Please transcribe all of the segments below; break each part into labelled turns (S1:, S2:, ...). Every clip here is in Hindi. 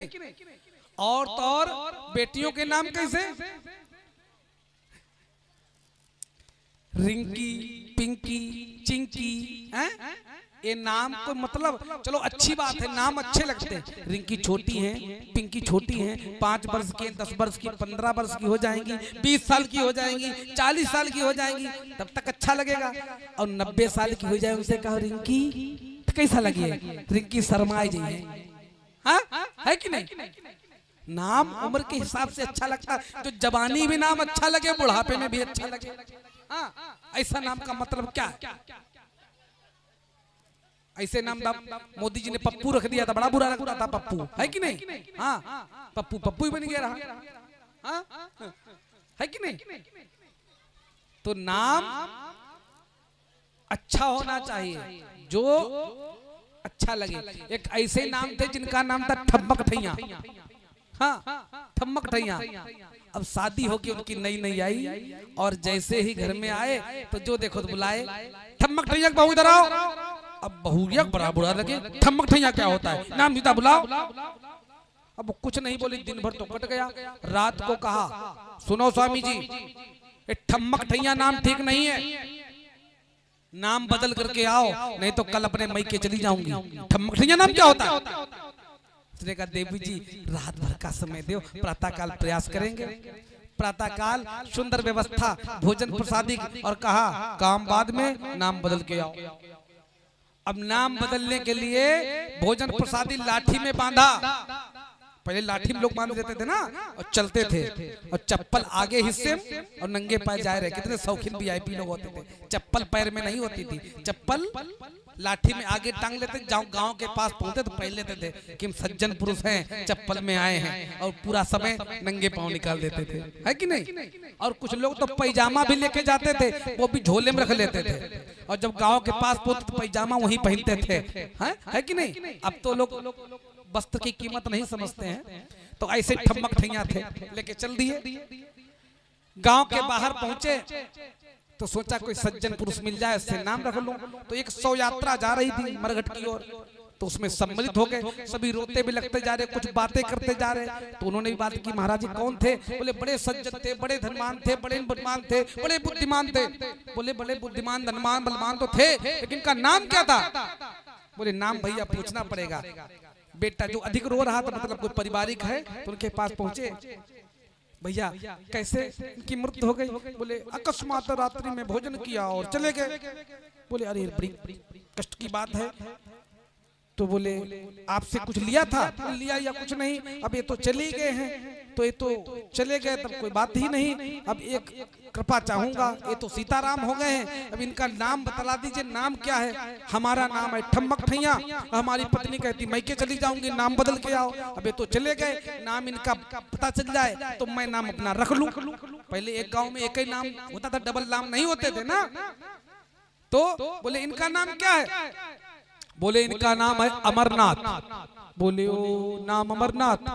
S1: और तो और बेटियों के नाम कैसे? रिंकी, पिंकी, चिंकी, हैं? ये नाम को मतलब चलो अच्छी बात है, नाम अच्छे लगते हैं। रिंकी छोटी है, पिंकी छोटी है, 5 वर्ष की, 10 वर्ष की, 15 वर्ष की हो जाएंगी, 20 साल की हो जाएंगी, 40 साल की हो जाएंगी, तब तक अच्छा लगेगा। और 90 साल की हो जाए उनसे कहो रिंकी, तो कैसा लगे? रिंकी शर्माई जी है, हाँ? है कि नहीं? नाम उम्र के हिसाब से अच्छा लगता है। जो जवानी में नाम अच्छा लगे, बुढ़ापे में भी अच्छा लगे। हाँ, ऐसा नाम का मतलब क्या है? ऐसे नाम मोदी जी ने पप्पू रख दिया था, बड़ा बुरा लगता था पप्पू, है कि नहीं? हाँ, पप्पू पप्पू ही बन गया रहा, हाँ? है कि नहीं? तो नाम अच्छा होना चाहिए, जो अच्छा लगे। एक ऐसे नाम थे जिनका नाम था ठम्मक ठैया, हाँ, ठम्मक ठैया। अब शादी होके उनकी नई नई आई, और जैसे ही घर में आए तो जो देखो तो बुलाए, ठम्मक ठैया बहू इधर आओ। अब बहू बड़ा बुरा लगे, ठम्मक ठैया क्या होता है, नाम सीधा बुलाओ। अब कुछ नहीं बोली, दिन भर तो कट गया। रात को कहा, सुनो स्वामी जी, ये ठम्मक ठैया नाम ठीक नहीं है, नाम बदल करके आओ, नहीं तो कल अपने मैके चली जाऊंगी। ठम्मक ठैया नाम क्या होता है? उसने कहा देवी जी रात भर का समय दो, प्रातः काल प्रयास करेंगे। प्रातः काल सुंदर व्यवस्था, भोजन प्रसादी, और कहा काम बाद में, नाम बदल के आओ। अब नाम बदलने के लिए भोजन प्रसादी लाठी में बांधा। पहले लाठी में लोग बांध देते थे ना, और चलते थे, और चप्पल आगे हिस्से और नंगे पैर जा रहे। कितने शौकीन वीआईपी लोग होते थे, चप्पल पैर में नहीं होती थी, चप्पल लाठी में आगे टांग लेते। गांव के पास पहुंचते तो पहन लेते थे कि हम सज्जन पुरुष हैं, चप्पल में आए हैं, और पूरा समय नंगे पांव निकाल देते थे, है कि नहीं? और कुछ लोग तो पैजामा भी लेके जाते थे, वो भी झोले में रख लेते थे, और जब गांव के पास पहुंचते तो पैजामा वहीं पहनते थे, है कि नहीं? अब तो लोग वस्त्र की कीमत नहीं समझते हैं, तो ऐसे ठम्मक ठैया थे, लेके चल दिए। गांव के बाहर पहुंचे तो सोचा कोई सज्जन पुरुष मिल जाए, उससे नाम रख लूं। तो एक 100 यात्रा जा रही थी मरघट की ओर, तो उसमें सम्मिलित हो गए। सभी रोते भी लगते जा रहे, कुछ बातें करते जा रहे। तो उन्होंने भी बात की, महाराज जी कौन थे? बोले बड़े सज्जन थे, बड़े धनवान थे, बड़े बुद्धिमान थे, बड़े बुद्धिमान थे। बोले बड़े बुद्धिमान धनवान बलवान तो थे, लेकिन इनका नाम क्या था? बोले नाम भैया पूछना पड़ेगा। बेटा जो अधिक रो रहा था, मतलब कोई पारिवारिक है, तो उनके पास पहुंचे, भैया कैसे इनकी मृत्यु हो गई? बोले अकस्मात रात्रि में भोजन किया और चले गए। बोले अरे बड़ी कष्ट की बात है। तो बोले आपसे कुछ लिया था? लिया या कुछ नहीं, अब ये तो चले गए हैं, तो ये तो चले गए, तब कोई बात ही नहीं। अब एक कृपा चाहूंगा, ये तो सीताराम हो गए हैं, अब इनका नाम बतला दीजिए, नाम क्या है? हमारा नाम है ठम्मक ठैया, हमारी पत्नी कहती मैं के चली जाऊंगी, नाम बदल के आओ। अब ये तो चले गए, नाम इनका पता चल जाए तो मैं नाम अपना रख लूं। पहले एक गाँव में एक ही नाम होता था, डबल नाम नहीं होते थे ना। तो बोले इनका नाम क्या है? बोले इनका नाम है अमरनाथ। बोले ओ नाम अमरनाथ,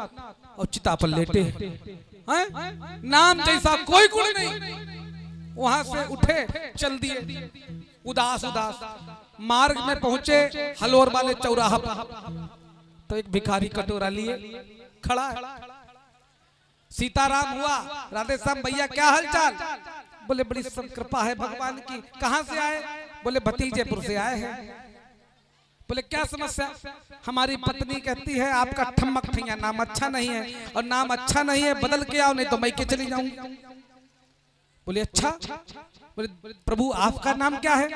S1: और चिता पर लेटे हैं, नाम जैसा कोई गुण नहीं। वहां से उठे चल दिए, उदास उदास मार्ग में पहुंचे हलोर वाले चौराहा पर, तो एक भिखारी कटोरा लिए खड़ा है। सीताराम हुआ, राधे श्याम भैया क्या हालचाल? बोले बड़ी सब कृपा है भगवान की। कहां से आए? बोले भतीजेपुर से आए हैं। बोले क्या समस्या? हमारी पत्नी कहती है आपका ठम्मक ठैया नाम अच्छा नहीं है, और नाम अच्छा नहीं है, बदल के आओ नहीं तो मैं के चली जाऊंगी। बोले अच्छा? बोले प्रभु आपका नाम क्या है?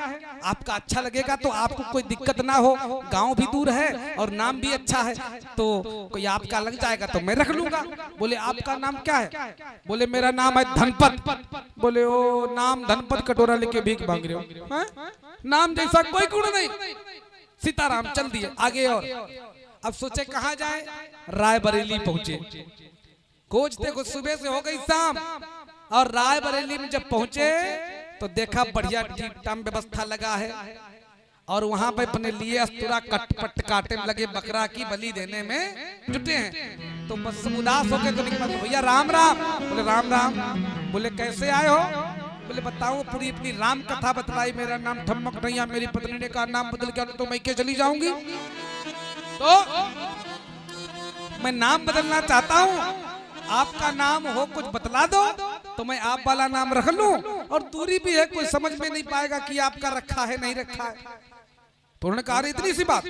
S1: आपका अच्छा लगेगा तो आपको कोई दिक्कत ना हो, गांव भी दूर है और नाम भी अच्छा है, तो कोई आपका लग जाएगा तो मैं रख लूंगा। बोले आपका नाम क्या है? बोले मेरा नाम है धनपत। बोले ओ नाम धनपत, कटोरा लेके भीख मांग रहे हो, नाम जैसा कोई गुण नहीं। सीताराम चल दिए आगे, और अब सोचे कहां जाए? रायबरेली पहुंचे। खोजते कुछ सुबह से हो गई शाम, और रायबरेली में जब पहुंचे तो देखा बढ़िया टाइम व्यवस्था लगा है, और वहां पे अपने लिए अस्तुरा कटपट काटे में लगे, बकरा की बलि देने में जुटे हैं। तो बस उदास होके तो निकल, भैया राम राम। बोले राम राम। बोले कैसे आए हो? बोले बताओ पूरी अपनी राम कथा बतलाई, मेरा नाम ठम्मक ठैया, मेरी पत्नी ने कहा नाम बदल के तो मैं के चली जाऊंगी। तो मैं नाम बदलना चाहता हूँ, आपका नाम हो कुछ बतला दो तो मैं आप वाला नाम रख लूं, और दूरी भी है, कोई समझ में नहीं पाएगा कि आपका रखा है नहीं रखा है। तो उन्होंने कहा इतनी सी बात,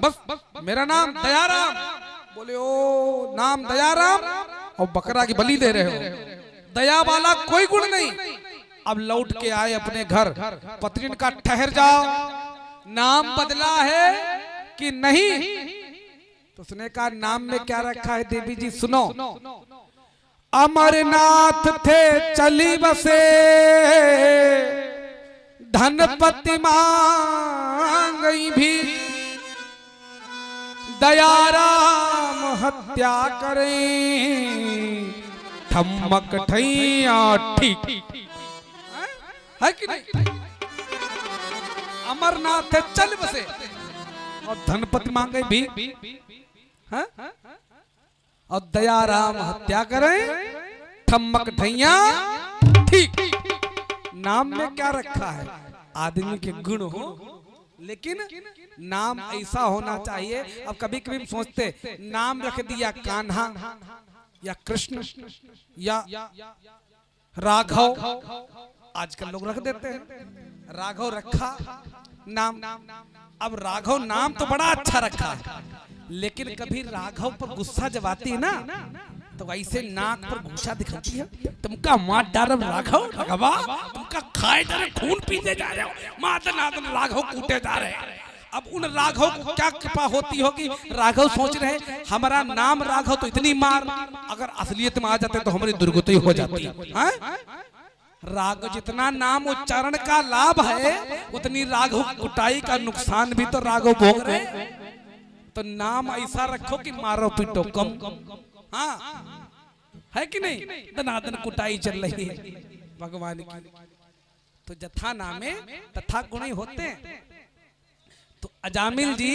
S1: बस मेरा नाम दयाराम। बोले ओ नाम दयाराम और बकरा की बलि दे रहे हो, दया वाला कोई गुण नहीं। अब लौट के आए अपने घर, पत्नी का ठहर जाओ, नाम बदला है कि नहीं? तो उसने कहा नाम में क्या रखा है देवी जी सुनो। अमरनाथ थे चली बसे, धनपति मांगई भी, दयाराम हत्या करें, ठम्मक ठैया ठीक है कि नहीं? अमरनाथ थे चल बसे और धनपति मांगे भी, हाँ? और दयाराम हत्या करें, ठम्मक ठैया ठीक। नाम में क्या रखा है? आदमी के गुण हो, लेकिन नाम ऐसा होना चाहिए। अब कभी कभी हम सोचते नाम रख दिया कान्हा या कृष्ण या राघव, आजकल लोग रख देते हैं राघव रखा नाम। अब राघव नाम तो बड़ा अच्छा रखा है, लेकिन कभी राघव पर गुस्सा जब आती है ना, तो ऐसे नाक पर गुस्सा दिखाती है, तुमका मार डारब राघव, राघवा तुमका खाए जा रहे, खून पीते जा रहे हो, मातन आतन राघव कूटे जा रहे हैं। अब उन राघव को क्या कृपा होती होगी? राघव सोच रहे हमारा नाम राघव तो इतनी मार, अगर असलियत में आ जाते तो हमारी दुर्गति हो जाती है। राघव जितना नाम उच्चारण का लाभ है, उतनी राघव कुटाई का नुकसान भी तो राघव भोग रहे। तो नाम ऐसा रखो कि मारो पीटो कम, हाँ है कि नहीं? दनादन कुटाई चल रही है भगवान की। तो जथा नामे तथा गुणी होते हैं। तो अजामिल जी